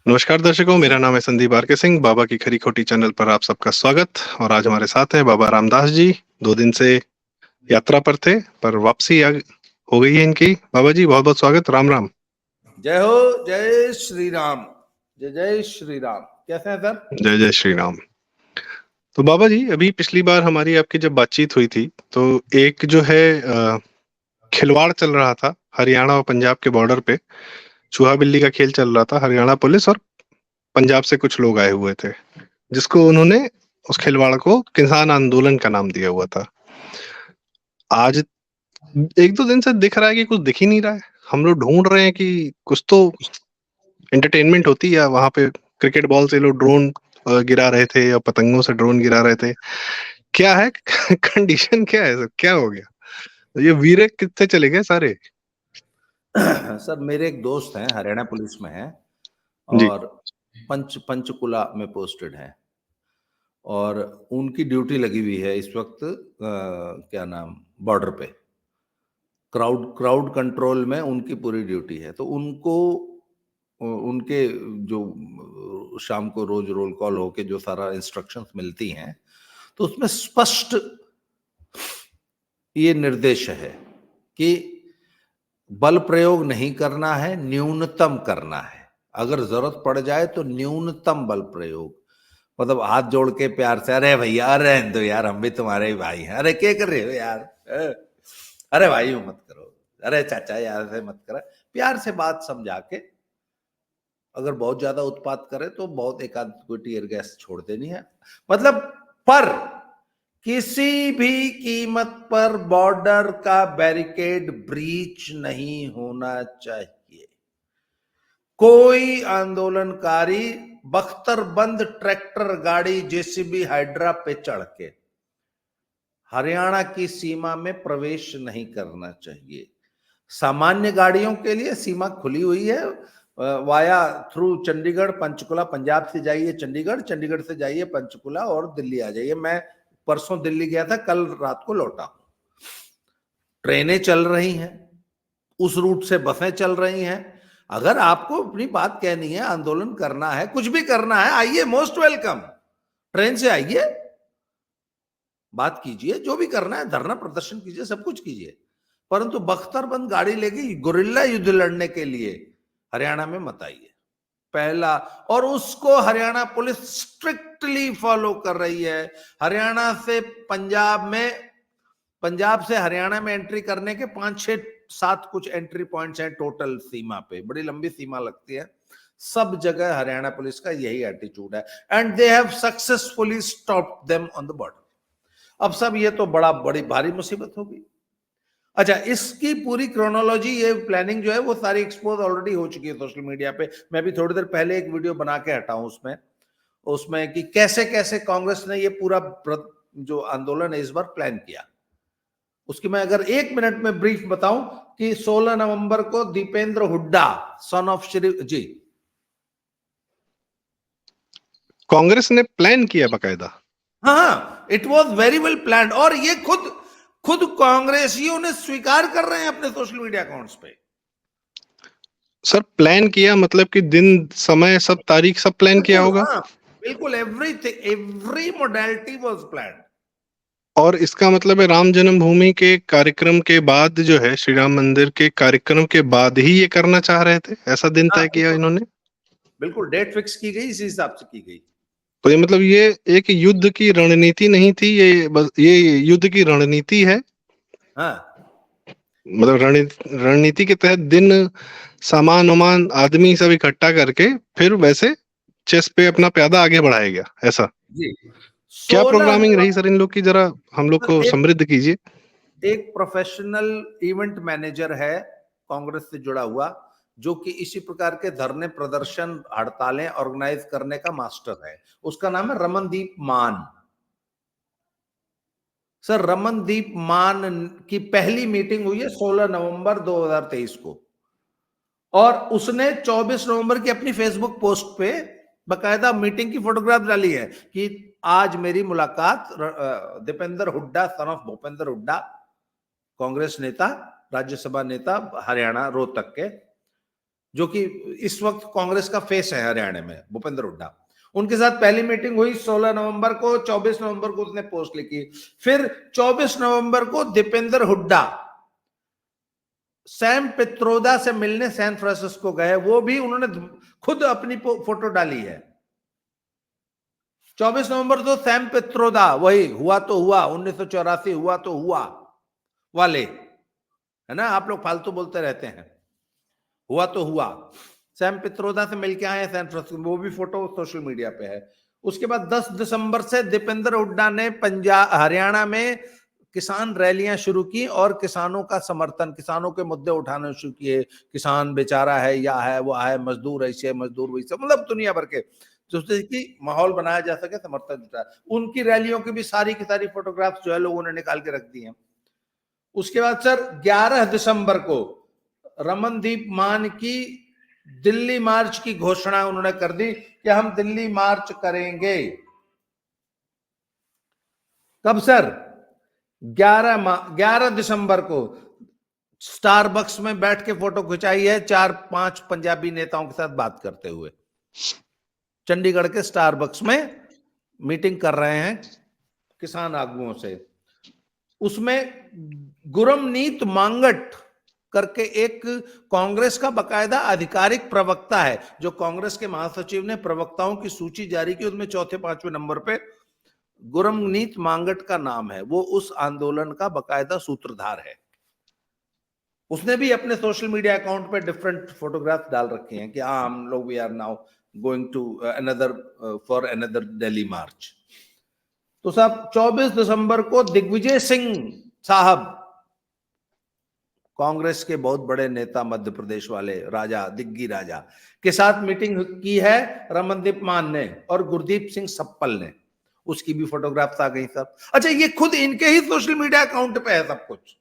नमस्कार दर्शकों, मेरा नाम है संदीप आरके सिंह। बाबा की खरी खोटी चैनल पर आप सबका स्वागत। और आज हमारे साथ है बाबा रामदास जी। 2 दिन से यात्रा पर थे, पर वापसी हो गई है इनकी। बाबा जी बहुत बहुत स्वागत। राम राम। जय हो, जय श्री राम। जय जय श्री राम। कैसे हैं सर? जय जय श्री राम। तो बाबा जी, अभी पिछली बार हमारी आपकी जब बातचीत हुई थी, तो एक जो है खिलवाड़ चल रहा था हरियाणा और पंजाब के बॉर्डर पे। चूहा बिल्ली का खेल चल रहा था। हरियाणा पुलिस और पंजाब से कुछ लोग आए हुए थे, जिसको उन्होंने, उस खिलवाड़ को किसान आंदोलन का नाम दिया हुआ था। आज 1-2 दिन से दिख रहा है कि कुछ दिख ही नहीं रहा है। हम लोग ढूंढ रहे हैं कि कुछ तो एंटरटेनमेंट होती है। वहां पे क्रिकेट बॉल से लोग ड्रोन गिरा रहे थे, या पतंगों से ड्रोन गिरा रहे थे। क्या है कंडीशन क्या है सर? क्या हो गया? ये वीरे कितने चले गए सारे? सर, मेरे एक दोस्त हैं, हरियाणा पुलिस में हैं जी। और पंचकुला में पोस्टेड हैं और उनकी ड्यूटी लगी हुई है इस वक्त क्या नाम, बॉर्डर पे। क्राउड कंट्रोल में उनकी पूरी ड्यूटी है। तो उनको उनके जो शाम को रोज रोल कॉल होके जो सारा इंस्ट्रक्शंस मिलती हैं, तो उसमें स्पष्ट ये निर्देश है कि बल प्रयोग नहीं करना है, न्यूनतम करना है। अगर जरूरत पड़ जाए तो न्यूनतम बल प्रयोग, मतलब हाथ जोड़ के प्यार से, अरे भैया अरे रहने दो यार, हम भी तुम्हारे ही भाई हैं, अरे क्या कर रहे हो यार, अरे भाई मत करो, अरे चाचा यार से मत करो, प्यार से बात समझा के। अगर बहुत ज्यादा उत्पात करे तो बहुत एक आध कोई टीयर गैस छोड़ देनी है, मतलब। पर किसी भी कीमत पर बॉर्डर का बैरिकेड ब्रीच नहीं होना चाहिए। कोई आंदोलनकारी बख्तरबंद ट्रैक्टर गाड़ी जेसीबी हाइड्रा पे चढ़ के हरियाणा की सीमा में प्रवेश नहीं करना चाहिए। सामान्य गाड़ियों के लिए सीमा खुली हुई है, वाया थ्रू चंडीगढ़ पंचकुला। पंजाब से जाइए चंडीगढ़, चंडीगढ़ से जाइए पंचकुला और दिल्ली आ जाइए। मैं परसों दिल्ली गया था, कल रात को लौटा हूं। ट्रेनें चल रही हैं, उस रूट से बसें चल रही हैं। अगर आपको अपनी बात कहनी है, आंदोलन करना है, कुछ भी करना है, आइए, मोस्ट वेलकम। ट्रेन से आइए, बात कीजिए, जो भी करना है, धरना प्रदर्शन कीजिए, सब कुछ कीजिए। परंतु बख्तरबंद गाड़ी लेके गोरिल्ला युद्ध लड़ने के लिए हरियाणा में मत आइए, पहला। और उसको हरियाणा पुलिस स्ट्रिक्टली फॉलो कर रही है। हरियाणा से पंजाब में, पंजाब से हरियाणा में एंट्री करने के 5-6-7 कुछ एंट्री पॉइंट्स हैं टोटल सीमा पे। बड़ी लंबी सीमा लगती है। सब जगह हरियाणा पुलिस का यही एटीट्यूड है, and they have successfully stopped them on the border. अब सब ये तो बड़ी भारी मुसीबत होगी। अच्छा, इसकी पूरी क्रोनोलॉजी, ये प्लानिंग जो है वो सारी एक्सपोज ऑलरेडी हो चुकी है सोशल मीडिया पे। मैं भी थोड़ी देर पहले एक वीडियो बना के हटा हूं उसमें कि कैसे कैसे कांग्रेस ने ये पूरा जो आंदोलन है इस बार प्लान किया। उसकी मैं अगर 1 मिनट में ब्रीफ बताऊं कि 16 नवंबर को दीपेंद्र हुड्डा, सन ऑफ श्री जी। कांग्रेस ने प्लान किया बकायदा? हाँ, it was very well plan. और ये खुद खुद कांग्रेसियों ने स्वीकार कर रहे हैं अपने सोशल मीडिया अकाउंट्स पे। सर प्लान किया मतलब कि दिन, समय, सब तारीख सब प्लान किया बिल्कुल, होगा? हाँ, बिल्कुल, everything, every modality was planned. और इसका मतलब है राम जन्मभूमि के कार्यक्रम के बाद, जो है श्री राम मंदिर के कार्यक्रम के बाद ही ये करना चाह रहे थे? ऐसा दिन हाँ, तय किया इन्होंने? बिल्कुल डेट फिक्स की गई, इसी हिसाब से की गई। तो ये मतलब ये एक युद्ध की रणनीति नहीं थी, ये बस ये युद्ध की रणनीति है। हाँ, मतलब रणनीति के तहत दिन, सामान वामान, आदमी सब इकट्ठा करके फिर वैसे चेस पे अपना प्यादा आगे बढ़ाया गया, ऐसा? जी। क्या 16 प्रोग्रामिंग रही सर नवंबर इन लोग की? जरा हम लोग को एक समृद्ध कीजिए। एक प्रोफेशनल इवेंट मैनेजर है कांग्रेस से जुड़ा हुआ, जो कि इसी प्रकार के धरने, प्रदर्शन, हड़तालें ऑर्गेनाइज करने का मास्टर है। उसका नाम है रमनदीप मान। सर, रमनदीप मान की पहली मीटिंग हुई है 16 नवंबर 2023 को, और उसने 24 नवंबर की अपनी फेसबुक पोस्ट पे बकायदा मीटिंग की फोटोग्राफ डाली है कि आज मेरी मुलाकात दीपेंद्र हुड्डा, सन ऑफ भूपेंद्र हुड्डा, कांग्रेस नेता, राज्यसभा नेता हरियाणा रोहतक के, जो कि इस वक्त कांग्रेस का फेस है हरियाणा में, भूपेंद्र हुड्डा। उनके साथ पहली मीटिंग हुई 16 नवंबर को, 24 नवंबर को उसने पोस्ट लिखी। फिर 24 नवंबर को दीपेंद्र हुड्डा सैम पित्रोदा से मिलने सैन फ्रांसिस्को गए, वो भी उन्होंने खुद अपनी फोटो डाली है। 24 नवंबर तो सैम पित्रोदा, वही हुआ तो हुआ, 1984 हुआ तो हुआ वाले, है ना, आप लोग फालतू बोलते रहते हैं, हुआ तो हुआ। सैम पित्रोदा से मिलके आए सैन फ्रांसिस्को, वो भी फोटो सोशल मीडिया पे है। उसके बाद 10 दिसंबर से दीपेंद्र हुड्डा ने पंजाब हरियाणा में किसान रैलियां शुरू की और किसानों का समर्थन, किसानों के मुद्दे उठाने शुरू किए। किसान बेचारा है, या है वो है, मजदूर ऐसे, मजदूर वैसे, मतलब दुनिया भर के, जिससे कि माहौल बनाया जा सके, समर्थन जुटा। उनकी रैलियों की भी सारी की सारी फोटोग्राफ्स जो है लोगों ने निकाल के रख दी हैं। उसके बाद सर 11 दिसंबर को रमनदीप मान की दिल्ली मार्च की घोषणा उन्होंने कर दी कि हम दिल्ली मार्च करेंगे। कब सर? 11 दिसंबर को स्टारबक्स में बैठ के फोटो खिंचाई है 4-5 पंजाबी नेताओं के साथ बात करते हुए। चंडीगढ़ के स्टारबक्स में मीटिंग कर रहे हैं किसान आगुओं से। उसमें गुरमीत मांगट करके एक कांग्रेस का बकायदा आधिकारिक प्रवक्ता है, जो कांग्रेस के महासचिव ने प्रवक्ताओं की सूची जारी की, उसमें चौथे 5वें नंबर पे गुरमीत मांगट का नाम है। वो उस आंदोलन का बकायदा सूत्रधार है। उसने भी अपने सोशल मीडिया अकाउंट पे डिफरेंट फोटोग्राफ डाल रखे हैं कि हाँ हम लोग we are now going to another for another Delhi march. तो साहब 24 दिसंबर को दिग्विजय सिंह साहब, कांग्रेस के बहुत बड़े नेता, मध्य प्रदेश वाले राजा, दिग्गी राजा के साथ मीटिंग की है रमनदीप मान ने और गुरदीप सिंह सप्पल ने। उसकी भी फोटोग्राफ्स आ गई सब। अच्छा, ये खुद इनके ही सोशल मीडिया अकाउंट पे है सब कुछ।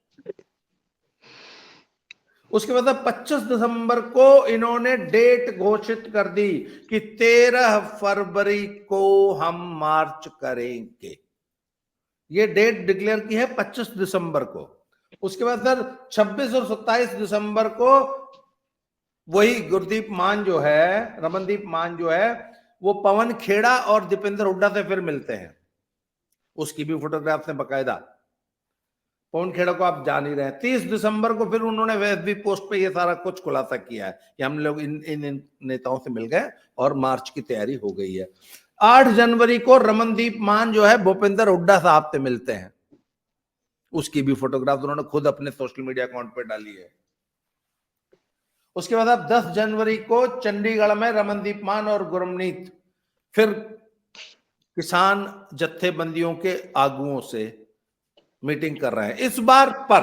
उसके बाद 25 दिसंबर को इन्होंने डेट घोषित कर दी कि 13 फरवरी को हम मार्च करेंगे। ये डेट डिक्लेयर की है 25 दिसंबर को। उसके बाद सर 26 और 27 दिसंबर को वही गुरदीप मान जो है, रमनदीप मान जो है, वो पवन खेड़ा और दीपेंद्र हुड्डा से फिर मिलते हैं। उसकी भी फोटोग्राफ्स हैं बकायदा। पवन खेड़ा को आप जान ही रहे हैं। 30 दिसंबर को फिर उन्होंने एफबी पोस्ट पे ये सारा कुछ खुलासा किया है कि हम लोग इन नेताओं से मिल गए और मार्च की तैयारी हो गई है। 8 जनवरी को रमनदीप मान जो है भूपेंद्र हुड्डा साहब से मिलते हैं। उसकी भी फोटोग्राफ उन्होंने खुद अपने सोशल मीडिया अकाउंट पर डाली है। उसके बाद अब 10 जनवरी को चंडीगढ़ में रमनदीप मान और गुरमीत फिर किसान जत्थेबंदियों के आगुओं से मीटिंग कर रहे हैं। इस बार पर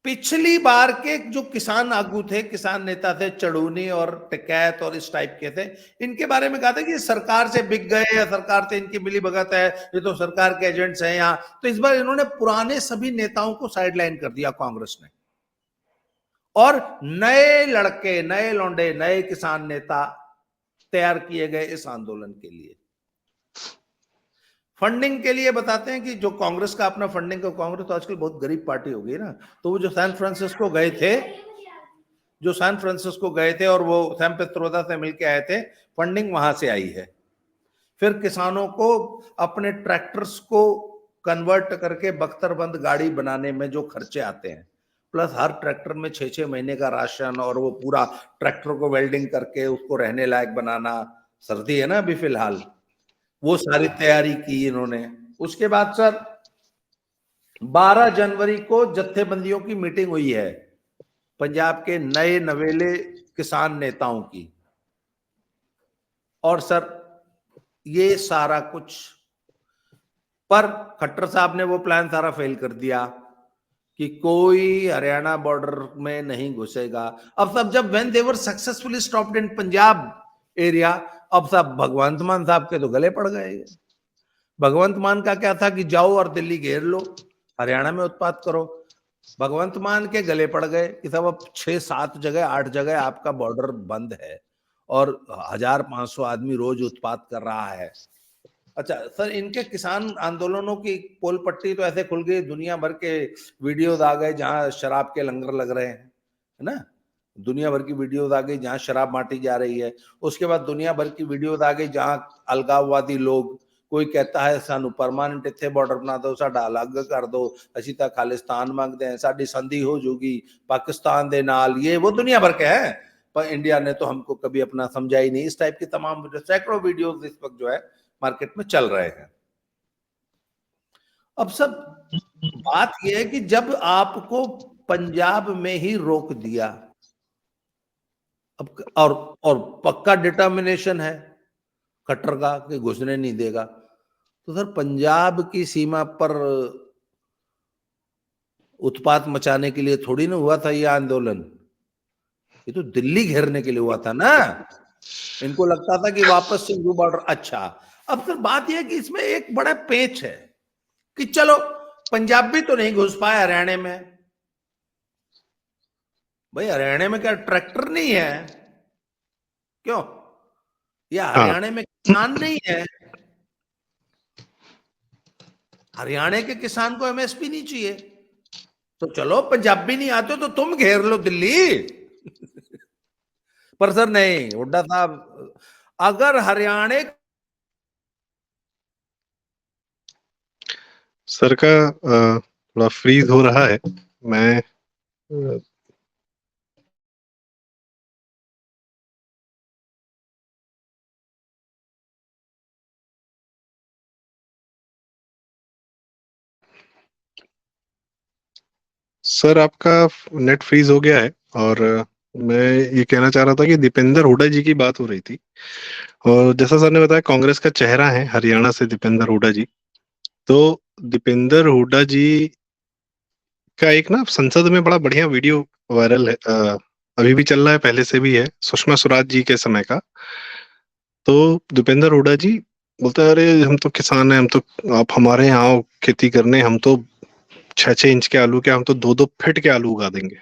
पिछली बार के जो किसान आगू थे, किसान नेता थे, चड़ूनी और टिकैत और इस टाइप के थे, इनके बारे में कहा था कि सरकार से बिक गए या सरकार से इनकी मिली भगत है, ये तो सरकार के एजेंट्स हैं यहाँ। तो इस बार इन्होंने पुराने सभी नेताओं को साइडलाइन कर दिया कांग्रेस ने, और नए लड़के, नए लौंडे, नए किसान नेता तैयार किए गए इस आंदोलन के लिए। फंडिंग के लिए बताते हैं कि जो कांग्रेस का अपना फंडिंग का, कांग्रेस तो आजकल बहुत गरीब पार्टी हो गई ना, तो वो जो सैन फ्रांसिस्को गए थे और वो सैम पित्रोदा से मिलके आए थे, फंडिंग वहां से आई है। फिर किसानों को अपने ट्रैक्टर्स को कन्वर्ट करके बख्तरबंद गाड़ी बनाने में जो खर्चे आते हैं, प्लस हर ट्रैक्टर में 6-6 महीने का राशन, और वो पूरा ट्रैक्टर को वेल्डिंग करके उसको रहने लायक बनाना, सर्दी है ना अभी फिलहाल, वो सारी तैयारी की इन्होंने। उसके बाद सर 12 जनवरी को जत्थेबंदियों की मीटिंग हुई है पंजाब के नए नवेले किसान नेताओं की। और सर ये सारा कुछ पर खट्टर साहब ने वो प्लान सारा फेल कर दिया कि कोई हरियाणा बॉर्डर में नहीं घुसेगा। अब सब जब when they were successfully stopped in Punjab area, अब सब भगवंत मान साहब के तो गले पड़ गए। भगवंत मान का क्या था कि जाओ और दिल्ली घेर लो, हरियाणा में उत्पात करो। भगवंत मान के गले पड़ गए कि सब अब 6-7 जगह 8 जगह आपका बॉर्डर बंद है और 1500 आदमी रोज उत्पात कर रहा है। अच्छा सर, इनके किसान आंदोलनों की पोल पट्टी तो ऐसे खुल गई, दुनिया भर के वीडियोस आ गए जहां शराब के लंगर लग रहे हैं, है ना, दुनिया भर की वीडियोस आ गई जहां शराब बांटी जा रही है। उसके बाद दुनिया भर की वीडियोस आ गई जहां अलगाववादी लोग, कोई कहता है सानू परमानेंट इत्थे बॉर्डर बना दो, साडा अलग कर दो, ਅਸੀਂ ਤਾਂ खालिस्तान ਮੰਗਦੇ हैं, साडी संधि हो जूगी पाकिस्तान दे नाल, ये वो दुनिया भर के हैं। पर इंडिया ने तो हमको कभी अपना समझा ही नहीं। इस टाइप की तमाम सैकड़ों वीडियोस इस वक्त जो है मार्केट में चल रहे हैं। अब सब बात यह है कि जब आपको पंजाब में ही रोक दिया, अब और पक्का डिटर्मिनेशन है खट्टर का कि घुसने नहीं देगा, तो सर पंजाब की सीमा पर उत्पात मचाने के लिए थोड़ी ना हुआ था ये आंदोलन, ये तो दिल्ली घेरने के लिए हुआ था ना। इनको लगता था कि वापस सिंधु बॉर्डर। अच्छा, अब सर बात यह है कि इसमें एक बड़ा पेच है कि चलो पंजाबी तो नहीं घुस पाए हरियाणा में। भाई हरियाणा में क्या ट्रैक्टर नहीं है? क्यों? या हाँ। हरियाणा में किसान नहीं है? हरियाणा के किसान को एमएसपी नहीं चाहिए, तो चलो पंजाबी नहीं आते तो तुम घेर लो दिल्ली। पर सर नहीं, हुड्डा साहब, अगर हरियाणा सर का थोड़ा फ्रीज हो रहा है। मैं सर आपका नेट फ्रीज हो गया है। और मैं ये कहना चाह रहा था कि दीपेंद्र हुड्डा जी की बात हो रही थी, और जैसा सर ने बताया कांग्रेस का चेहरा है हरियाणा से दीपेंद्र हुड्डा जी। तो दीपेंद्र हुड्डा जी का एक ना संसद में बड़ा बढ़िया वीडियो वायरल है, अभी भी चल रहा है, पहले से भी है, सुषमा स्वराज जी के समय का। तो दीपेंद्र हुड्डा जी बोलते हैं, अरे हम तो किसान हैं, हम तो, आप हमारे यहाँ आओ खेती करने, हम तो 6-6 इंच के आलू के, हम तो 2-2 फीट के आलू उगा देंगे।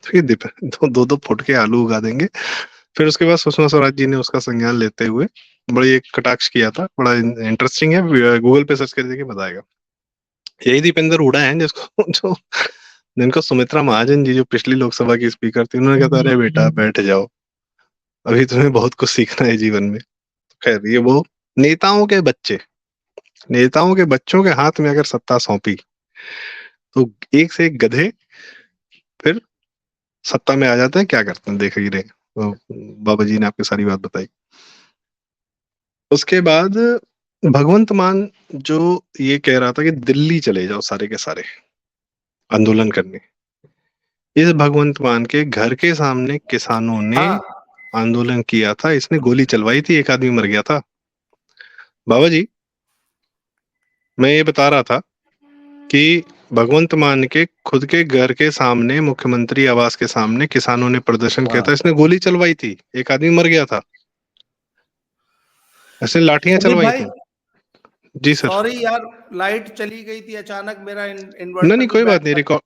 तो ये 2-2 फुट के आलू उगा देंगे। फिर उसके बाद सुषमा स्वराज जी ने उसका संज्ञान लेते हुए बड़ी एक कटाक्ष किया था, बड़ा इंटरेस्टिंग है, गूगल पे सर्च कर देखिए बताएगा। यही दीपेंद्र हुड्डा है जिसको जो जिनको सुमित्रा महाजन जी जो पिछली लोकसभा की स्पीकर थी, उन्होंने कहा था, अरे बेटा बैठ जाओ, अभी तुम्हें बहुत कुछ सीखना है जीवन में। तो खैर ये वो नेताओं के बच्चे, नेताओं के बच्चों के हाथ में अगर सत्ता सौंपी तो एक से एक गधे फिर सत्ता में आ जाते हैं, क्या करते हैं देख ही रहे। तो बाबा जी ने आपकी सारी बात बताई। उसके बाद भगवंत मान जो ये कह रहा था कि दिल्ली चले जाओ सारे के सारे आंदोलन करने, इस भगवंत मान के घर के सामने किसानों ने हाँ आंदोलन किया था, इसने गोली चलवाई थी, एक आदमी मर गया था। बाबा जी, मैं ये बता रहा था कि भगवंत मान के खुद के घर के सामने, मुख्यमंत्री आवास के सामने किसानों ने प्रदर्शन किया हाँ, था, इसने गोली चलवाई थी, एक आदमी मर गया था, ऐसे लाठियां संदीप चलवाई भाई थी। जी सर। सॉरी यार, लाइट चली गई थी अचानक, मेरा नहीं इन्वर्टर नहीं, भी कोई बात नहीं, बैकअप।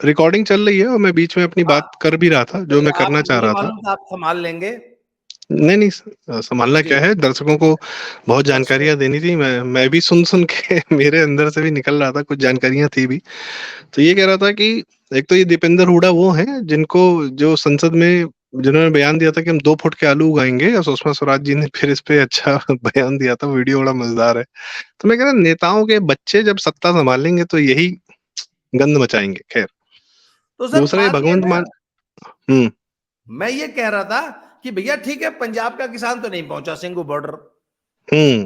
रिकॉर्डिंग चल रही है और मैं बीच में अपनी हाँ, बात कर भी रहा था जो नहीं मैं आप, करना चाह मुझे रहा था। मालूम था आप संभाल लेंगे। नहीं नहीं, संभालना जी, क्या है, दर्शकों को बहुत दैट्स जानकारियां राइट। देनी थी, मैं भी सुन सुन के मेरे अंदर से भी निकल रहा था, कुछ जानकारियां थी भी। तो ये कह रहा था कि एक तो ये दीपेंद्र हुडा वो हैं जिनको, जो संसद में जिन्होंने बयान दिया था कि हम 2 फुट के आलू उगाएंगे, और सुषमा स्वराज जी ने फिर इस पे अच्छा बयान दिया था, वीडियो बड़ा मजेदार है। तो मैं कह रहा नेताओं के बच्चे जब सत्ता संभालेंगे तो यही गंद मचाएंगे। खैर, तो सर दूसरा ये बात ये भगवंत है ना, मान। हम्म। मैं ये कह रहा था कि भैया ठीक है, पंजाब का किसान तो नहीं पहुंचा सिंगू बॉर्डर, हम्म।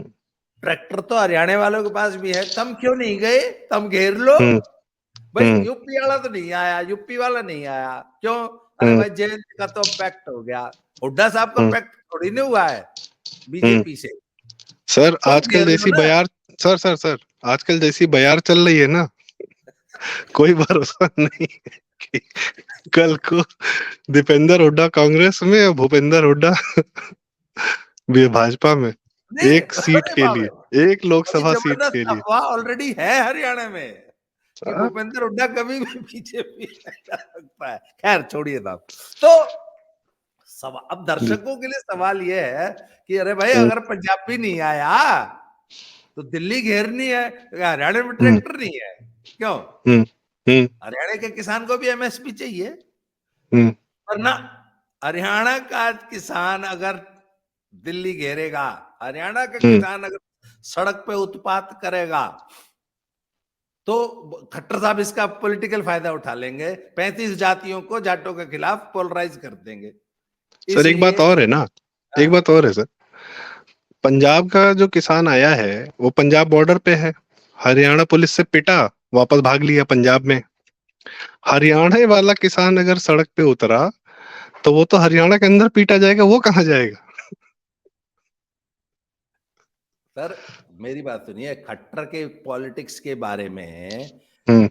ट्रैक्टर तो हरियाणा वालों के पास भी है, तुम क्यों नहीं गए? तुम घेर लो। हम्म। भाई हम्म। यूपी वाला तो नहीं आया, यूपी वाला नहीं आया क्यों? अरे हम्म। भाई जयंत का तो पैक्ट हो गया, हुड्डा साहब का हम्म। पैक्ट थोड़ी नहीं हुआ है हम्म। बीजेपी से। सर तुम आजकल घेर लो जैसी ना। बयार, सर आजकल जैसी बयार चल रही है ना, कोई भरोसा नहीं कि कल को दीपेंद्र हुड्डा कांग्रेस में और भूपेंद्र हुड्डा भी भाजपा में, नहीं, एक सीट अरे के बाप रे, लिए, एक बड़ी लोकसभा सीट जबरदस्त के लिए। अफवाह ऑलरेडी है हरियाणा में कि हाँ? भूपेंद्र हुड्डा कभी भी बीजेपी में जा सकता है। खैर छोड़िए साहब। तो अब जी। दर्शकों के लिए सवाल यह है कि अरे भाई हम्म। अगर पंजाबी नहीं आया तो दिल्ली घेरनी है, हरियाणा में हम्म। ट्रैक्टर नहीं है क्यों? हम्म। हम्म। हरियाणा के किसान को भी एमएसपी चाहिए। हम्म। वरना हरियाणा का किसान अगर दिल्ली घेरेगा, हरियाणा का हम्म। किसान अगर सड़क पे उत्पात करेगा, तो खट्टर साहब इसका पॉलिटिकल फायदा उठा लेंगे, 35 जातियों को जाटों के खिलाफ पोलराइज कर देंगे। सर एक बात इसलिए और है ना, एक बात और है सर, पंजाब का जो किसान आया है वो पंजाब बॉर्डर पे है, हरियाणा पुलिस से पिटा, वापस भाग लिया पंजाब में। हरियाणा वाला किसान अगर सड़क पे उतरा तो वो तो हरियाणा के अंदर पीटा जाएगा, वो कहाँ जाएगा? सर मेरी बात सुनिए, खट्टर के पॉलिटिक्स के बारे में हम्म।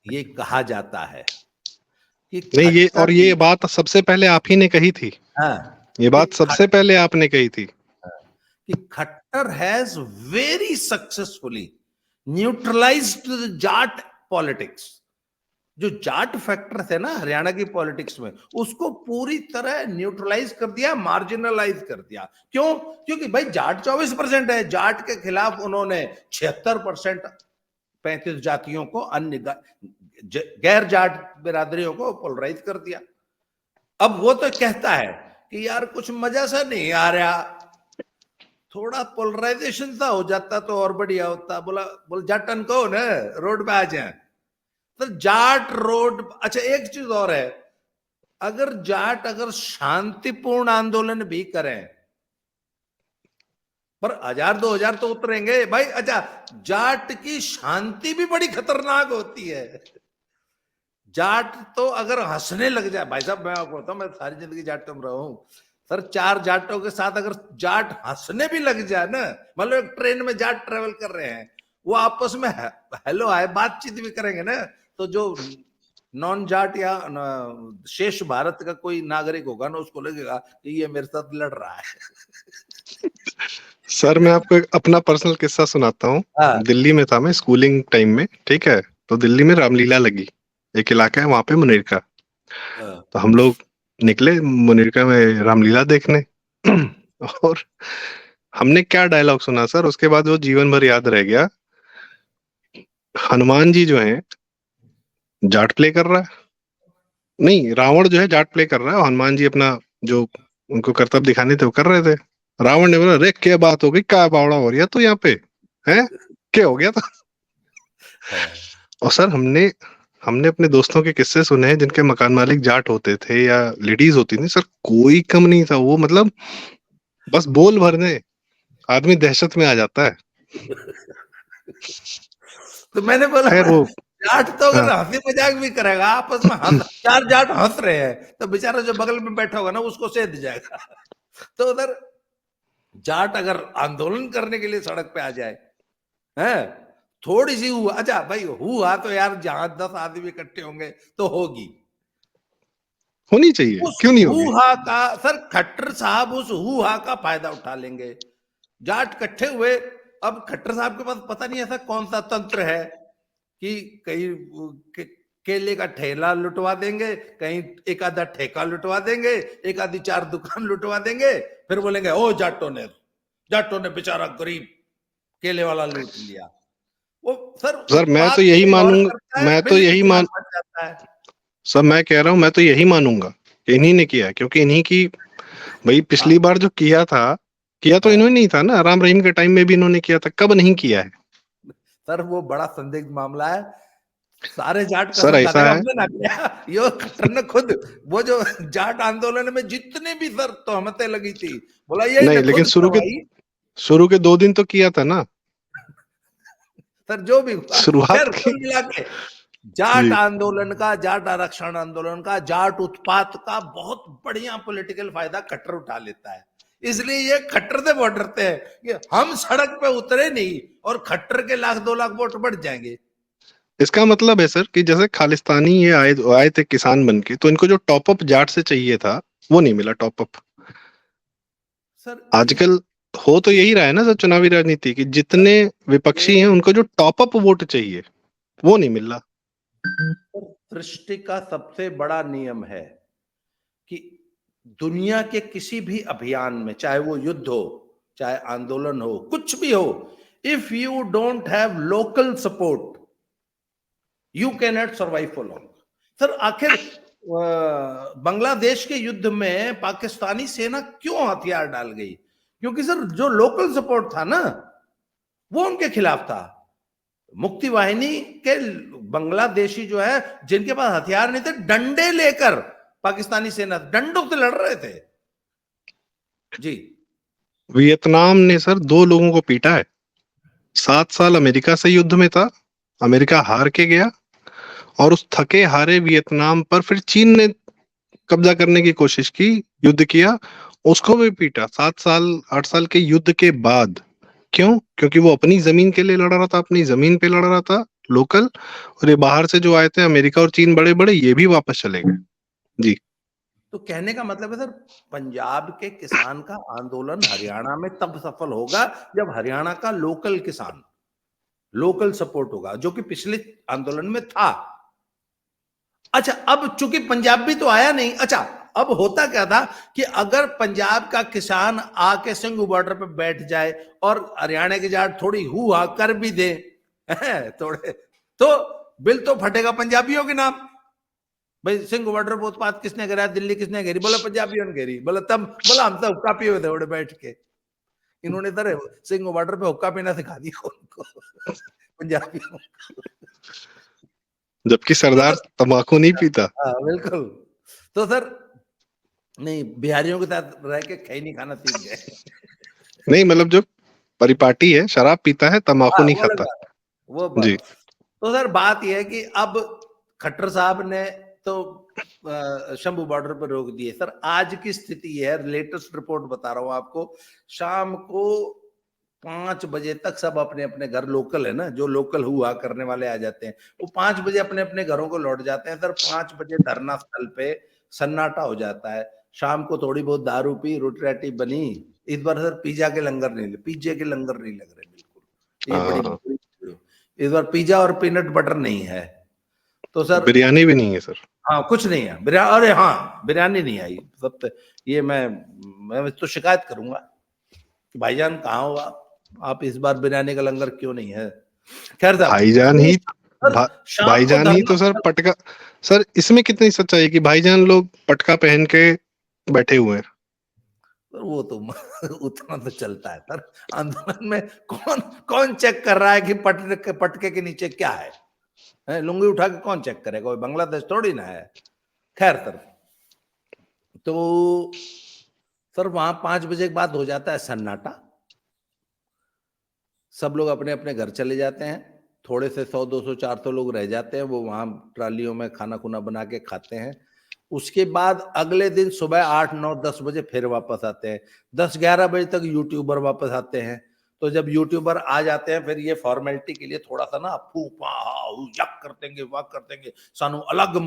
ये कहा जाता है कि नहीं, ये खट्टर और ये बात सबसे पहले आप ही ने कही थी, हाँ, ये कि बात सबसे पहले आपने कही थी। कि Khattar has very successfully neutralised the Jat politics. जो जाट फैक्टर थे ना हरियाणा की पॉलिटिक्स में, उसको पूरी तरह न्यूट्रलाइज कर दिया, मार्जिनलाइज कर दिया। क्यों? क्योंकि भाई जाट 24% है, जाट के खिलाफ उन्होंने 76% 35 जातियों को, अन्य गैर जाट बिरादरियों को पोलराइज कर दिया। अब वो तो कहता है कि यार कुछ मजा सा नहीं आ रहा, थोड़ा पोलराइजेशन सा हो जाता तो और बढ़िया होता। बोल जाटन को ना रोड पे आ जाए। तो जाट रोड, अच्छा एक चीज और है, अगर जाट अगर शांतिपूर्ण आंदोलन भी करें, पर 1000-2000 तो उतरेंगे भाई। अच्छा, जाट की शांति भी बड़ी खतरनाक होती है। जाट तो अगर हंसने लग जाए, भाई साहब मैं आपको बताऊं, मैं सारी जिंदगी जाटों में रहा हूं सर, 4 जाटों के साथ अगर जाट हंसने भी लग जाए ना, मतलब एक ट्रेन में जाट ट्रेवल कर रहे हैं, वो आपस में हेलो हाय बातचीत भी करेंगे ना, तो जो नॉन जाट या शेष भारत का कोई नागरिक होगा ना, उसको लगेगा कि ये मेरे साथ लड़ रहा है। सर मैं आपको एक अपना पर्सनल किस्सा सुनाता हूँ। हाँ दिल्ली में था मैं स्कूलिंग टाइम में, ठीक है, तो दिल्ली में रामलीला लगी, एक इलाका है वहां पे मुनीरका। हाँ तो हम लोग निकले मुनीरका में रामलीला देखने। और हमने क्या डायलॉग सुना सर, उसके बाद वो जीवन भर याद रह गया। हनुमान जी जो है जाट प्ले कर रहा है, नहीं रावण जो है जाट प्ले कर रहा है, और हनुमान जी अपना जो उनको कर्तव्य दिखाने थे वो कर रहे थे। रावण ने बोला, अरे क्या बात हो गई, क्या बावड़ा हो रही है तो यहाँ पे है, क्या हो गया था? हाँ। और सर हमने हमने अपने दोस्तों के किस्से सुने हैं जिनके मकान मालिक जाट होते थे या लेडीज होती थी, सर कोई कम नहीं था वो, मतलब बस बोल भरने आदमी दहशत में आ जाता है। तो मैंने बोला खैर ना, वो, जाट तो अगर हाँ, हंसी मजाक भी करेगा आपस में, हंस 4 जाट हंस रहे हैं, तो बेचारा जो बगल में बैठा होगा ना उसको सेध जाएगा। तो उधर जाट अगर आंदोलन करने के लिए सड़क पे आ जाए, है थोड़ी सी हुआ, अच्छा भाई हुआ तो यार जहां 10 आदमी इकट्ठे होंगे तो होगी। होनी चाहिए, उस क्यों नहीं होगी? हुआ का सर खट्टर साहब उस हुआ का फायदा उठा लेंगे। जाट इकट्ठे हुए, अब खट्टर साहब के पास पता नहीं ऐसा कौन सा तंत्र है कि कहीं के, केले का ठेला लुटवा देंगे, कहीं एक आधा ठेका लुटवा देंगे, एक आधी 4 दुकान लुटवा देंगे, फिर बोलेंगे ओ जाटों ने बेचारा गरीब केले वाला लूट लिया। वो सर सर मैं उत्पात तो यही कोई और मानूंगा, करता है, मैं तो बिल के यही खिलाफ मान बच जाता है। सर मैं कह रहा हूँ, मैं तो यही मानूंगा कि इन्हीं ने किया है, क्योंकि इन्हीं की, भाई पिछली हाँ बार जो किया था, किया तो हाँ। इन्होंने नहीं था ना, राम रहीम के टाइम में भी इन्होंने किया था, कब नहीं किया है? सर वो बड़ा संदिग्ध मामला है, सारे जाट सर कसम खाते ऐसा हैं है, हमने ना किया। यो खट्टर ने खुद, वो जो जाट आंदोलन में जितने भी सर तोहमतें लगी थी, बोला यही ने नहीं लेकिन खुद करवाई। शुरू के 2 दिन तो किया था ना, सर जो भी हुआ, शुरुआत खैर की। कुल मिला के जाट जी। आंदोलन का, जाट आरक्षण आंदोलन का, जाट उत्पात का बहुत बढ़िया पॉलिटिकल फायदा खट्टर उठा लेता है। इसलिए ये खट्टर से वोट डरते हैं कि हम सड़क पे उतरे नहीं और खट्टर के 1,00,000-2,00,000 वोट बढ़ जाएंगे। इसका मतलब है सर कि जैसे खालिस्तानी ये आए आए थे किसान बन के, तो इनको जो टॉप अप जाट से चाहिए था वो नहीं मिला टॉप अप। सर आजकल हो तो यही रहा है ना सर, चुनावी राजनीति की, जितने विपक्षी हैं उनको जो टॉप अप वोट चाहिए वो नहीं मिल रहा। सृष्टि का सबसे बड़ा नियम है कि दुनिया के किसी भी अभियान में, चाहे वो युद्ध हो, चाहे आंदोलन हो, कुछ भी हो, if you don't have local support, you can not survive for long. Sir आखिर बांग्लादेश के युद्ध में पाकिस्तानी सेना क्यों हथियार डाल गई? क्योंकि सर जो लोकल सपोर्ट था ना, वो उनके खिलाफ था। मुक्ति वाहिनी के बांग्लादेशी जो है, जिनके पास हथियार नहीं थे, डंडे लेकर पाकिस्तानी सेना डंडों से लड़ रहे थे जी। वियतनाम ने सर 2 लोगों को पीटा है। 7 साल अमेरिका से युद्ध में था, अमेरिका हार के गया, और उस थके हारे वियतनाम पर फिर चीन ने कब्जा करने की कोशिश की, युद्ध किया, उसको भी पीटा 7 साल 8 साल के युद्ध के बाद। क्यों? क्योंकि वो अपनी जमीन के लिए लड़ रहा था, अपनी जमीन पे लड़ रहा था, लोकल। और ये बाहर से जो आए थे अमेरिका और चीन बड़े बड़े, ये भी वापस चले गए जी। तो कहने का मतलब है सर, पंजाब के किसान का आंदोलन हरियाणा में तब सफल होगा जब हरियाणा का लोकल किसान, लोकल सपोर्ट होगा, जो कि पिछले आंदोलन में था। अच्छा, अब चूंकि पंजाब भी तो आया नहीं। अच्छा, अब होता क्या था कि अगर पंजाब का किसान आके सिंघू बॉर्डर पे बैठ जाए और हरियाणा की जाट थोड़ी हुआ कर भी दे थोड़े, तो बिल तो फटेगा पंजाबियों के नाम। भाई सिंघू बॉर्डर पर उत्पात किसने करा, दिल्ली किसने घेरी? बोला पंजाबियों ने घेरी। बोला तब, बोला हम तो हुक्का पिए हुए थे बड़े बैठ के। इन्होंने तरह सिंघू बॉर्डर पे हुक्का पीना सिखा दिया उनको पंजाबियों। जबकि सरदार तंबाकू नहीं पीता। हाँ बिल्कुल। तो सर नहीं, बिहारियों के साथ रह के खैनी खाना सीख गए। नहीं, मतलब जो परिपाटी है, शराब पीता है, तंबाकू हाँ नहीं वो अलग खाता बात है, वो जी। बात। तो सर बात यह है कि अब खट्टर साहब ने तो शंभू बॉर्डर पर रोक दिए। सर आज की स्थिति है, लेटेस्ट रिपोर्ट बता रहा हूं आपको, शाम को 5 बजे तक सब अपने अपने घर, लोकल है ना, जो लोकल हुआ करने वाले आ जाते हैं, वो 5 बजे अपने अपने घरों को लौट जाते हैं। सर 5 बजे धरना स्थल पे सन्नाटा हो जाता है। शाम को थोड़ी बहुत दारू पी, रोटी राटी बनी। इस बार सर पिज्जा के लंगर नहीं, पिज्जे के लंगर नहीं लग रहे बिल्कुल, ये बड़ी हाँ, बुरी। इस बार पिज्जा और पीनट बटर नहीं है। तो सर बिरयानी भी नहीं है सर। हाँ, कुछ नहीं है बिरयानी। अरे हाँ, बिरयानी नहीं आई सब तो। ये मैं तो शिकायत करूंगा कि भाईजान कहाँ हो आप इस बार बिरयानी का लंगर क्यों नहीं है? खैर भाईजान ही भा, शाम को भाईजान ही धरना, तो सर पटका। सर इसमें कितनी सच्चाई है कि भाईजान लोग पटका पहन के बैठे हुए हैं। वो तो उतना तो चलता है सर आंदोलन में। कौन कौन चेक कर रहा है कि पटके के नीचे क्या है? लुंगी उठा के कौन चेक करेगा? कोई बांग्लादेश थोड़ी ना है। खैर सर, तो सर वहां 5 बजे के बाद हो जाता है सन्नाटा। सब लोग अपने अपने घर चले जाते हैं। थोड़े से 100 200 400 लोग रह जाते हैं, वो वहां ट्रालियों में खाना खुना बना के खाते हैं। उसके बाद अगले दिन सुबह 8 9 10 बजे फिर वापस आते हैं। 10 11 बजे तक यूट्यूबर वापस आते हैं। तो जब यूट्यूबर आ जाते हैं, फिर ये फॉर्मेलिटी के लिए थोड़ा सा ना फू फा यक कर देंगे, वाक कर देंगे, सानू अलग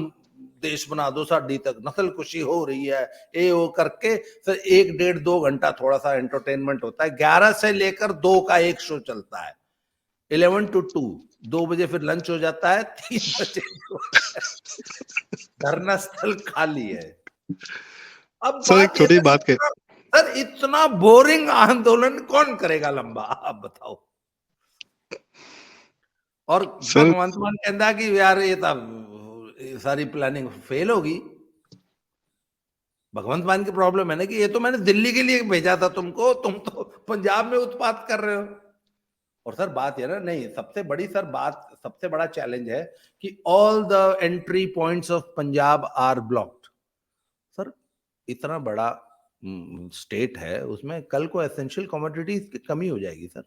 देश बना दो, साडी तक नस्ल कुशी हो रही है, ये वो करके फिर 1 डेढ़ 2 घंटा थोड़ा सा एंटरटेनमेंट होता है। 11 से लेकर 2 का एक शो चलता है, 11 to 2। 2 बजे फिर लंच हो जाता है, 3 बजे धरना स्थल खाली है। अब सर एक बात ये छोटी है बात के सर, इतना बोरिंग आंदोलन कौन करेगा लंबा, आप बताओ। और सर भगवंत मान कहता कि यार ये सारी प्लानिंग फेल होगी। भगवंत मान की प्रॉब्लम है ना कि ये तो मैंने दिल्ली के लिए भेजा था तुमको, तुम तो पंजाब में उत्पात कर रहे हो। और सर बात है ना, नहीं सबसे बड़ी सर बात, सबसे बड़ा चैलेंज है कि all the entry points of Punjab are blocked. Sir इतना बड़ा स्टेट है, उसमें कल को एसेंशियल कमोडिटीज की कमी हो जाएगी सर।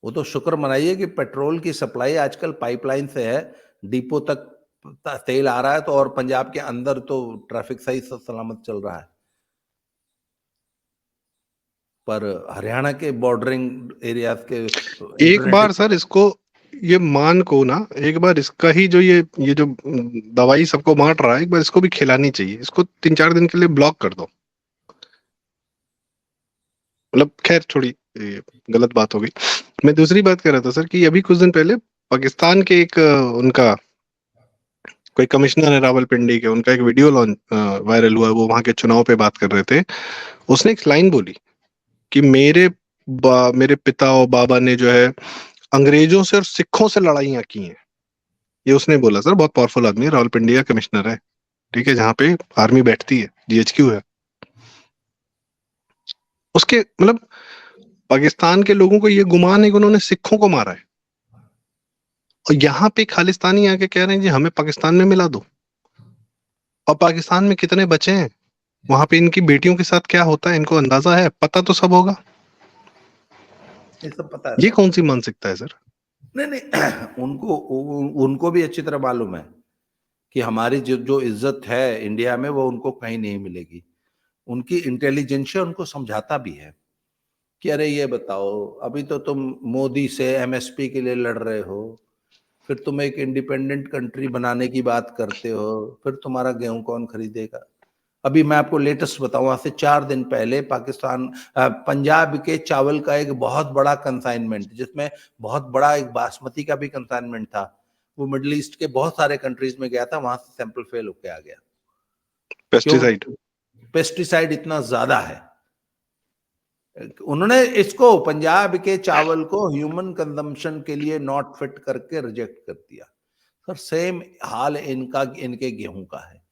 वो तो शुक्र मनाइए कि पेट्रोल की सप्लाई आजकल पाइपलाइन से है, डिपो तक तेल आ रहा है, तो और पंजाब के अंदर तो ट्रैफिक सही सलामत चल रहा है। पर हरियाणा के बॉर्डरिंग एरियाज के एक बार सर इसको, ये मान को ना, एक बार इसका ही जो ये जो दवाई सबको बांट रहा है, एक बार इसको भी खिलानी चाहिए। इसको 3-4 दिन के लिए ब्लॉक कर दो। मतलब खैर छोड़ी, ये गलत बात हो गई। मैं दूसरी बात कर रहा था सर कि अभी कुछ दिन पहले पाकिस्तान के एक उनका कोई कमिश्नर है रावलपिंडी के, उनका एक वीडियो वायरल हुआ। वो वहां के चुनाव पे बात कर रहे थे। उसने एक लाइन बोली कि मेरे पिता और बाबा ने जो है अंग्रेजों से और सिखों से लड़ाइयां की हैं, ये उसने बोला सर, बहुत पावरफुल आदमी है, रावलपिंडी का कमिश्नर है, ठीक है, जहाँ पे आर्मी बैठती है, जीएचक्यू है उसके। मतलब पाकिस्तान के लोगों को ये गुमान है कि उन्होंने सिखों को मारा है, और यहाँ पे खालिस्तानी आके कह रहे हैं जी हमें पाकिस्तान में मिला दो। और पाकिस्तान में कितने बचे हैं, वहां पे इनकी बेटियों के साथ क्या होता है, इनको अंदाजा है, पता तो सब होगा। ये सब पता है ये सर। कौन सी मानसिकता है सर? नहीं नहीं उनको भी अच्छी तरह मालूम है कि हमारी जो जो इज्जत है इंडिया में वो उनको कहीं नहीं मिलेगी। उनकी इंटेलिजेंशिया उनको समझाता भी है कि अरे ये बताओ, अभी तो तुम मोदी से एमएसपी के लिए लड़ रहे हो, फिर तुम एक इंडिपेंडेंट कंट्री बनाने की बात करते हो, फिर तुम्हारा गेहूं कौन खरीदेगा। अभी मैं आपको लेटेस्ट बताऊं, आज से 4 दिन पहले पंजाब के चावल का एक बहुत बड़ा कंसाइनमेंट, जिसमें बहुत बड़ा एक बासमती का भी कंसाइनमेंट था, वो मिडिल ईस्ट के बहुत सारे कंट्रीज में गया था, वहां से सैंपल फेल होके आ गया। क्यों? पेस्टिसाइड। पेस्टिसाइड इतना ज्यादा है। उन्होंने इसको, पंजाब के चावल को ह्यूमन कंजम्पशन के लिए नॉट फिट करके रिजेक्ट कर दिया। सर सेम हाल इनके गेहूं का है।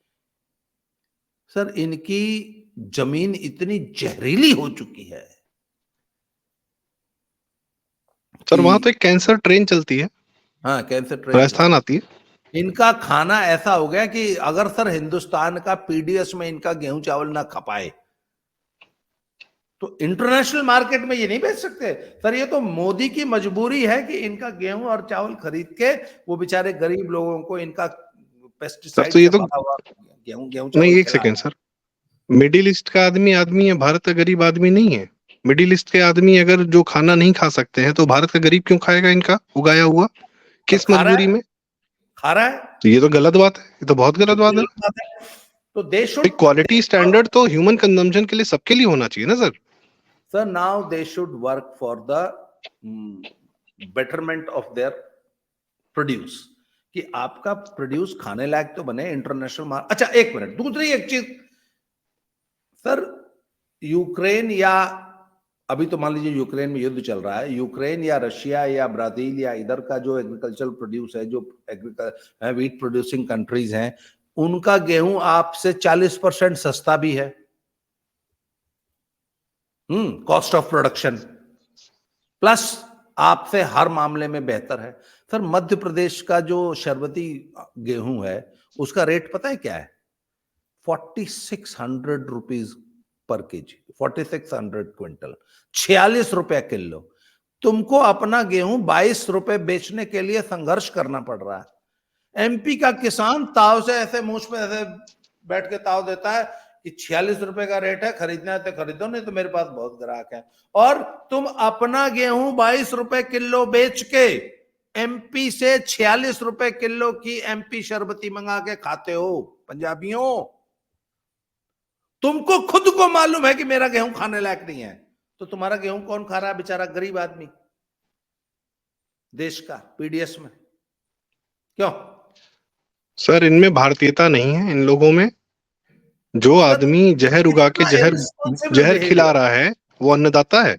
सर इनकी जमीन इतनी जहरीली हो चुकी है सर वहां तो कि एक कैंसर ट्रेन चलती है, हाँ, कैंसर ट्रेन राजस्थान आती है। इनका खाना ऐसा हो गया कि अगर सर हिंदुस्तान का पीडीएस में इनका गेहूं चावल ना खपाए तो इंटरनेशनल मार्केट में ये नहीं बेच सकते। सर ये तो मोदी की मजबूरी है कि इनका गेहूं और चावल खरीद के वो बेचारे गरीब लोगों को इनका सर तो पेस्टिसाइड ये से तो, भरा हुआ गेहूं गेहूं नहीं चावल एक खिला सेकेंड रहा सर, मिडिल ईस्ट का आदमी आदमी है, भारत का गरीब आदमी नहीं है। मिडिल ईस्ट के आदमी अगर जो खाना नहीं खा सकते हैं तो भारत का गरीब क्यों खाएगा इनका उगाया हुआ, है। सर किस मजबूरी में? खा रहा है तो ये तो गलत बात है, ये तो बहुत गलत बात है। तो दे भाई शुड क्वालिटी स्टैंडर्ड तो ह्यूमन कंजम्पशन के लिए सबके लिए होना चाहिए ना sir. Sir now they should work for the betterment of their produce, कि आपका प्रोड्यूस खाने लायक तो बने इंटरनेशनल मार्केट। अच्छा एक मिनट, दूसरी एक चीज सर, यूक्रेन या अभी तो मान लीजिए यूक्रेन में युद्ध चल रहा है, यूक्रेन या रशिया या ब्राजील या इधर का जो एग्रीकल्चरल प्रोड्यूस है, जो वीट प्रोड्यूसिंग कंट्रीज हैं, उनका गेहूं आपसे 40% सस्ता भी है, कॉस्ट ऑफ प्रोडक्शन, प्लस आपसे हर मामले में बेहतर है। सर मध्य प्रदेश का जो शरबती गेहूं है उसका रेट पता है क्या है? 4600 रुपीज पर केजी, 4600 क्विंटल, 46 रुपए किलो। तुमको अपना गेहूं 22 रुपए बेचने के लिए संघर्ष करना पड़ रहा है। एमपी का किसान ताव से ऐसे मुंह पे ऐसे बैठ के ताव देता है कि 46 रुपए का रेट है, खरीदना है तो खरीदो, नहीं तो मेरे पास बहुत ग्राहक है। और तुम अपना गेहूं 22 रुपए किलो बेच के एमपी से 46 रुपए किलो की एमपी शरबती मंगा के खाते हो। पंजाबियों, तुमको खुद को मालूम है कि मेरा गेहूं खाने लायक नहीं है, तो तुम्हारा गेहूं कौन खा रहा है? बेचारा गरीब आदमी, देश का पीडीएस में। क्यों? सर इनमें भारतीयता नहीं है इन लोगों में। जो आदमी जहर उगा के जहर इर्रेस्पॉन्सिबल जहर खिला बिहेवियर। रहा है वो अन्नदाता है।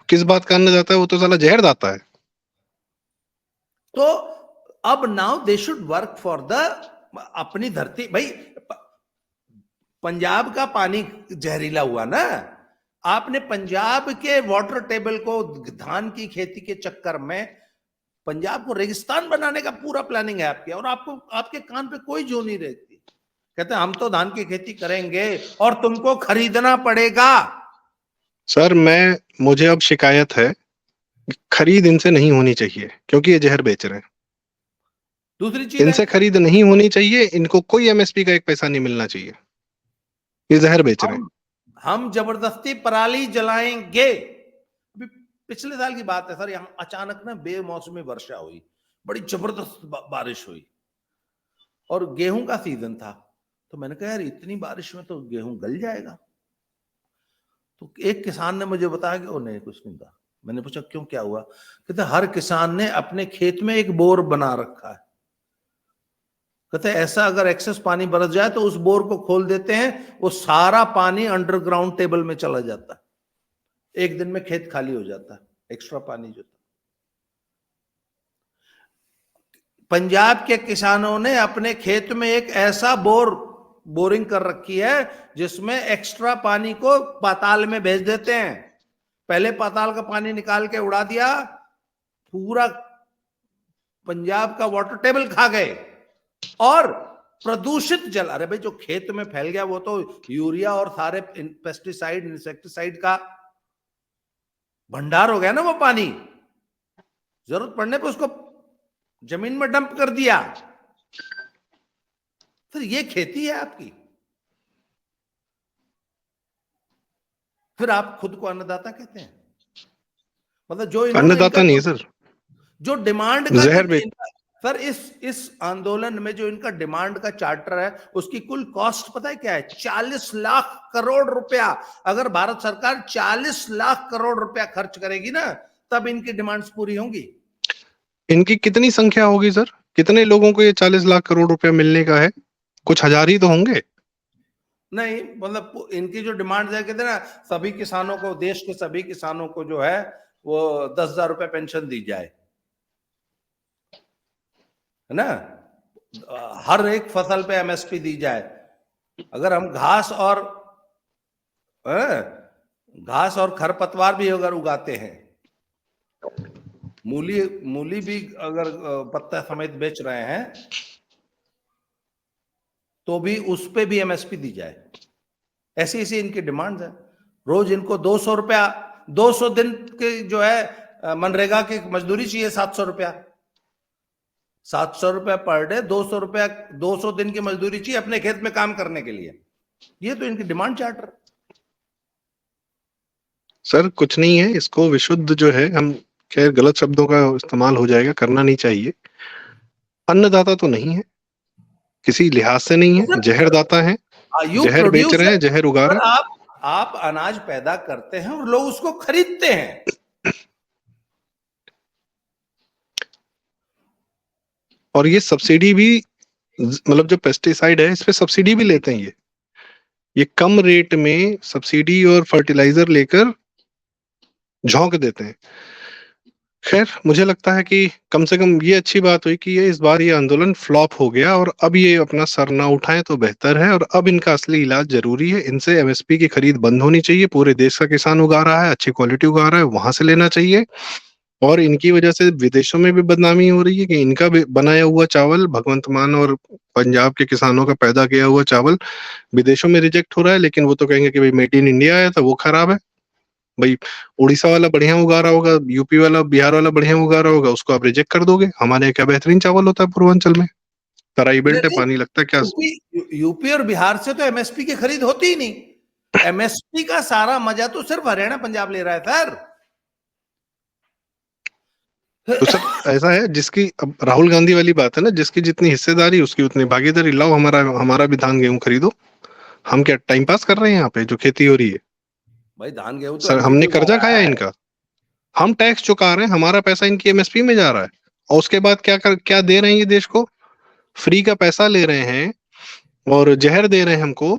किस बात का अन्नदाता है? वो तो साला जहर दाता है। तो अब now they should work for the अपनी धरती। भाई पंजाब का पानी जहरीला हुआ ना, आपने पंजाब के वाटर टेबल को धान की खेती के चक्कर में पंजाब को रेगिस्तान बनाने का पूरा प्लानिंग है आपके, और आपको आपके कान पे कोई जो नहीं रहती। कहते हैं हम तो धान की खेती करेंगे और तुमको खरीदना पड़ेगा। सर मुझे अब शिकायत है, खरीद इनसे नहीं होनी चाहिए क्योंकि ये जहर बेच रहे हैं। दूसरी चीज है, इनसे खरीद नहीं होनी चाहिए, इनको कोई एमएसपी का एक पैसा नहीं मिलना चाहिए, ये जहर बेच रहे हैं। हम जबरदस्ती पराली जलाएंगे। अभी पिछले साल की बात है सर, यहां अचानक ना बेमौसमी वर्षा हुई, बड़ी जबरदस्त बारिश हुई, और गेहूं का सीजन था। तो मैंने कहा यार इतनी बारिश में तो गेहूं गल जाएगा। तो एक किसान ने मुझे बताया कि वो नहीं, कुछ नहीं था। मैंने पूछा क्यों, क्या हुआ? कहते हर किसान ने अपने खेत में एक बोर बना रखा है। कहते ऐसा अगर एक्सेस पानी बरस जाए तो उस बोर को खोल देते हैं, वो सारा पानी अंडरग्राउंड टेबल में चला जाता है, एक दिन में खेत खाली हो जाता है, एक्स्ट्रा पानी जो था। पंजाब के किसानों ने अपने खेत में एक ऐसा बोरिंग कर रखी है जिसमें एक्स्ट्रा पानी को पाताल में भेज देते हैं। पहले पाताल का पानी निकाल के उड़ा दिया, पूरा पंजाब का वाटर टेबल खा गए और प्रदूषित जल, अरे भाई जो खेत में फैल गया वो तो यूरिया और सारे पेस्टिसाइड इंसेक्टिसाइड का भंडार हो गया ना वो पानी, जरूरत पड़ने पर उसको जमीन में डंप कर दिया। फिर ये खेती है आपकी? फिर आप खुद को अन्नदाता कहते हैं? मतलब जो इन्होंने अन्नदाता नहीं है सर, जो डिमांड का जहर बेच। सर इस आंदोलन में जो इनका डिमांड का चार्टर है उसकी कुल कॉस्ट पता है क्या है? 40 लाख करोड़ रुपया। अगर भारत सरकार 40 लाख करोड़ रुपया खर्च करेगी ना तब इनकी डिमांड्स पूरी होंगी। इनकी कितनी संख्या होगी सर? कितने लोगों को ये 40 लाख करोड़ रुपया मिलने का है? कुछ हजार ही तो होंगे। नहीं, मतलब इनकी जो डिमांड है, कहते हैं ना सभी किसानों को, देश के सभी किसानों को जो है वो 10,000 रुपए पेंशन दी जाए, है ना, हर एक फसल पे एमएसपी दी जाए। अगर हम घास और खरपतवार भी अगर उगाते हैं, मूली भी अगर पत्ता समेत बेच रहे हैं तो भी उस पे भी एमएसपी दी जाए। ऐसी ऐसी इनकी डिमांड है। रोज इनको 200 रुपया, 200 दिन के जो है मनरेगा की मजदूरी चाहिए, 700 रुपया, 700 रुपया पर डे, 200 रुपया, 200 दिन की मजदूरी चाहिए अपने खेत में काम करने के लिए। ये तो इनकी डिमांड चार्टर। सर कुछ नहीं है, इसको विशुद्ध जो है, हम खैर गलत शब्दों का इस्तेमाल हो जाएगा, करना नहीं चाहिए। अन्नदाता तो नहीं है, किसी लिहाज से नहीं है, जहरदाता है। जहर बेच रहे हैं, जहर उगा रहे हैं। आप अनाज पैदा करते हैं और लोग उसको खरीदते हैं। और ये सब्सिडी भी, मतलब जो पेस्टिसाइड है इस पे सब्सिडी भी लेते हैं ये कम रेट में सब्सिडी और फर्टिलाइजर लेकर झोंक देते हैं। खैर मुझे लगता है कि कम से कम ये अच्छी बात हुई कि ये इस बार ये आंदोलन फ्लॉप हो गया और अब ये अपना सर ना उठाएं तो बेहतर है। और अब इनका असली इलाज जरूरी है, इनसे एमएसपी की खरीद बंद होनी चाहिए। पूरे देश का किसान उगा रहा है, अच्छी क्वालिटी उगा रहा है, वहां से लेना चाहिए। और इनकी वजह से विदेशों में भी बदनामी हो रही है कि इनका बनाया हुआ चावल, भगवंत मान और पंजाब के किसानों का पैदा किया हुआ चावल विदेशों में रिजेक्ट हो रहा है। लेकिन वो तो कहेंगे कि भाई मेड इन इंडिया आया था वो खराब है। भाई उड़ीसा वाला बढ़िया उगा रहा होगा, यूपी वाला, बिहार वाला बढ़िया उगा रहा होगा, उसको आप रिजेक्ट कर दोगे। हमारे यहाँ क्या बेहतरीन चावल होता है पूर्वांचल में, तराई बेल्ट है, पानी लगता है क्या। यूपी और बिहार से तो एमएसपी की खरीद होती ही नहीं। एमएसपी का सारा मजा तो सिर्फ हरियाणा पंजाब ले रहा है सर। तो सर ऐसा है, जिसकी अब राहुल गांधी वाली बात है ना, जिसकी जितनी हिस्सेदारी उसकी उतनी भागीदारी। लाओ हमारा भी धान गेहूं खरीदो। हम क्या टाइम पास कर रहे हैं यहाँ पे जो खेती हो रही है? भाई धान गेहूं तो सर एमपी हमने को कर्जा खाया इनका, हम टैक्स चुका रहे हैं, हमारा पैसा इनकी एमएसपी में जा रहा है। और उसके बाद क्या दे रहे हैं ये देश को? फ्री का पैसा ले रहे हैं और जहर दे रहे हैं हमको।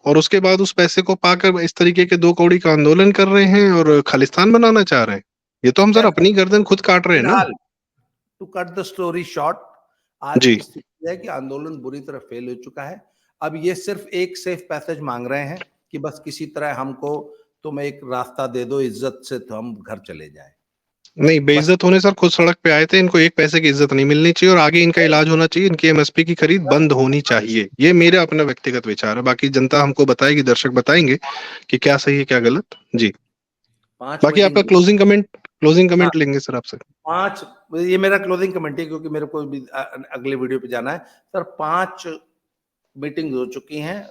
और उसके बाद उस पैसे को पाकर इस तरीके के दो कौड़ी का आंदोलन कर रहे हैं और खालिस्तान बनाना चाह रहे हैं। ये तो हम सर अपनी गर्दन खुद काट रहे हैं ना। To cut the story short, आज जी की स्थिति है कि आंदोलन बुरी तरह फेल हो चुका है। अब ये सिर्फ एक सेफ पैसेज मांग रहे हैं कि बस किसी तरह हमको तुम एक रास्ता दे दो इज्जत से तो हम घर चले जाए। नहीं, बेइज्जत होने सर खुद सड़क पे आए थे। इनको एक पैसे की इज्जत नहीं मिलनी चाहिए और आगे इनका इलाज होना चाहिए। इनकी एमएसपी की खरीद बंद होनी चाहिए। ये मेरा अपना व्यक्तिगत विचार है, बाकी जनता हमको बताएगी, दर्शक बताएंगे कि क्या सही है क्या गलत। जी, बाकी आपका क्लोजिंग कमेंट लेंगे सर आपसे। 5, ये मेरा क्लोजिंग कमेंट है क्योंकि मेरे को भी अगले वीडियो पे जाना है सर। 5 मीटिंग हो चुकी हैं,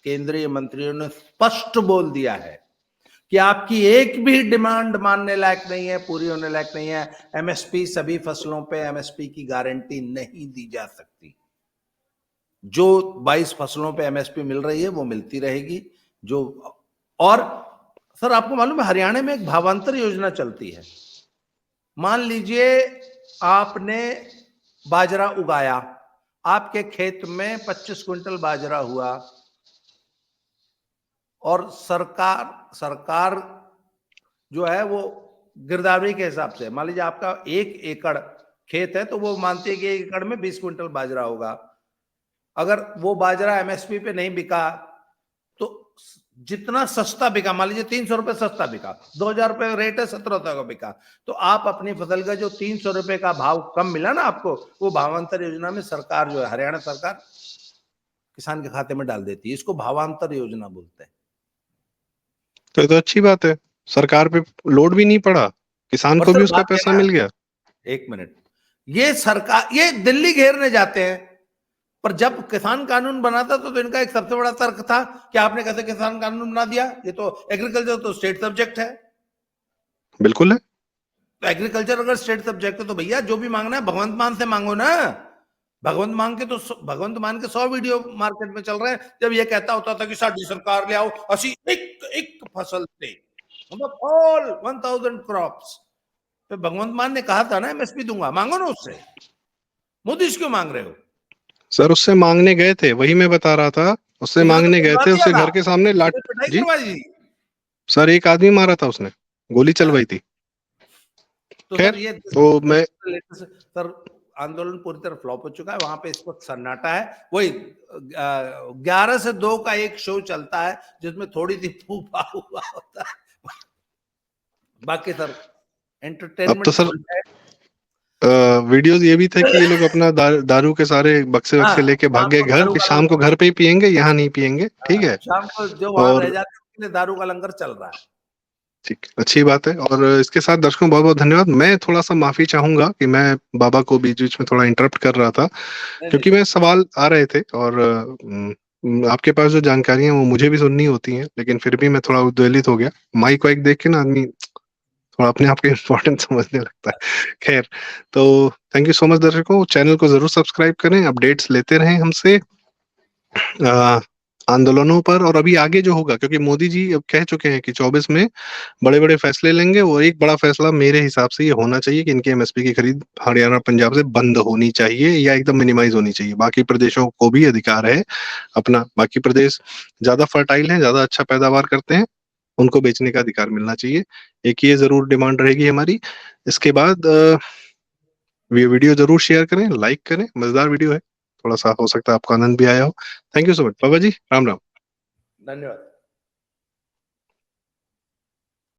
केंद्रीय मंत्रियों ने स्पष्ट बोल दिया है कि आपकी एक भी डिमांड मानने लायक नहीं है, पूरी होने लायक नहीं है। एमएसपी, सभी फसलों पे एमएसपी की गारंटी नहीं दी जा सकती। जो 22 फसलों पे एमएसपी मिल रही है वो मिलती रहेगी। जो और सर आपको मालूम है हरियाणा में एक भावांतर योजना चलती है। मान लीजिए आपने बाजरा उगाया, आपके खेत में 25 क्विंटल बाजरा हुआ और सरकार जो है वो गिरदावरी के हिसाब से, मान लीजिए आपका 1 एकड़ खेत है तो वो मानती है कि 1 एकड़ में 20 क्विंटल बाजरा होगा। अगर वो बाजरा एमएसपी पे नहीं बिका तो जितना सस्ता बिका, मान लीजिए 300 रुपए सस्ता बिका, 2000 रुपए रेट है, 1700 का बिका, तो आप अपनी फसल का जो 300 रुपए का भाव कम मिला ना आपको, वो भावांतर योजना में सरकार जो है, हरियाणा सरकार किसान के खाते में डाल देती है। इसको भावांतर योजना बोलते हैं। तो ये तो अच्छी बात है, सरकार पे लोड भी नहीं पड़ा, किसान और को सर भी उसका बात पैसा है ना, मिल गया। 1 मिनट, ये सरकार, ये दिल्ली घेरने जाते हैं, पर जब किसान कानून बना था तो इनका एक सबसे बड़ा तर्क था कि आपने कैसे किसान कानून बना दिया, ये तो एग्रीकल्चर तो स्टेट सब्जेक्ट है। बिल्कुल है। तो एग्रीकल्चर अगर स्टेट सब्जेक्ट है तो भैया जो भी मांगना है भगवंत मान से मांगो ना। भगवंत मान के 100 वीडियो मार्केट में चल रहे हैं। जब ये कहता होता था कि साडी सरकार ले आओ, असी एक एक फसल से मतलब ऑल 1000 क्रॉप्स, तो भगवंत मान ने कहा था ना एमएसपी दूंगा, मांगो ना उससे। मोदी से क्यों मांग रहे हो? सर उससे मांगने गए थे, वही मैं बता रहा था, उससे उसने तो मांगने गए करवा थे, दिया उसके था, घर के सामने लाठ। उसने पिटाई जी करवाई थी। सर, एक आदमी मारा था उसने, गोली हाँ, चलवाई थी। तो खैर, सर ये तो मैं सर आंदोलन पूरी तरह फ्लॉप हो चुका है। वहां पे इस वक्त सन्नाटा है। वही 11 से 2 का एक शो चलता है जिसमें थोड़ी सी फूफा हुआ होता है। बाकी सर अब तो एंटरटेनमेंट सर फुल है। वीडियोस ये भी थे कि ये लोग अपना दारू के सारे बक्से हाँ, वक्से लेके भाग शाम गए को घर, दारू कि का शाम को लंगर, घर पे ही पियेंगे, यहाँ नहीं पियेंगे। ठीक है। शाम को जो वहां रह और जाते हैं उनके लिए दारू का लंगर चल रहा है। ठीक, अच्छी बात है। और इसके साथ दर्शकों बहुत बहुत धन्यवाद। मैं थोड़ा सा माफी चाहूंगा कि मैं बाबा को बीच बीच में थोड़ा इंटरप्ट कर रहा था, नहीं नहीं क्योंकि मैं सवाल आ रहे थे और आपके पास जो जानकारी है वो मुझे भी सुननी होती है, लेकिन फिर भी मैं थोड़ा उद्वेलित हो गया। माइक वाइक देख के ना आदमी थोड़ा अपने आप के इम्पोर्टेंट समझने लगता है। खैर, तो थैंक यू सो मच दर्शकों, चैनल को जरूर सब्सक्राइब करें, अपडेट्स लेते रहें हमसे आंदोलनों पर और अभी आगे जो होगा, क्योंकि मोदी जी अब कह चुके हैं कि 24 में बड़े बड़े फैसले लेंगे। और एक बड़ा फैसला मेरे हिसाब से ये होना चाहिए कि इनकी एमएसपी की खरीद हरियाणा पंजाब से बंद होनी चाहिए या एकदम मिनिमाइज होनी चाहिए। बाकी प्रदेशों को भी अधिकार है अपना, बाकी प्रदेश ज्यादा फर्टाइल है, ज्यादा अच्छा पैदावार करते हैं, उनको बेचने का अधिकार मिलना चाहिए। एक ये जरूर डिमांड रहेगी हमारी। इसके बाद ये वीडियो जरूर शेयर करें, लाइक करें, मजेदार वीडियो है, थोड़ा सा हो सकता है आपको आनंद भी आया हो। थैंक यू सो मच बाबा जी, राम राम। धन्यवाद।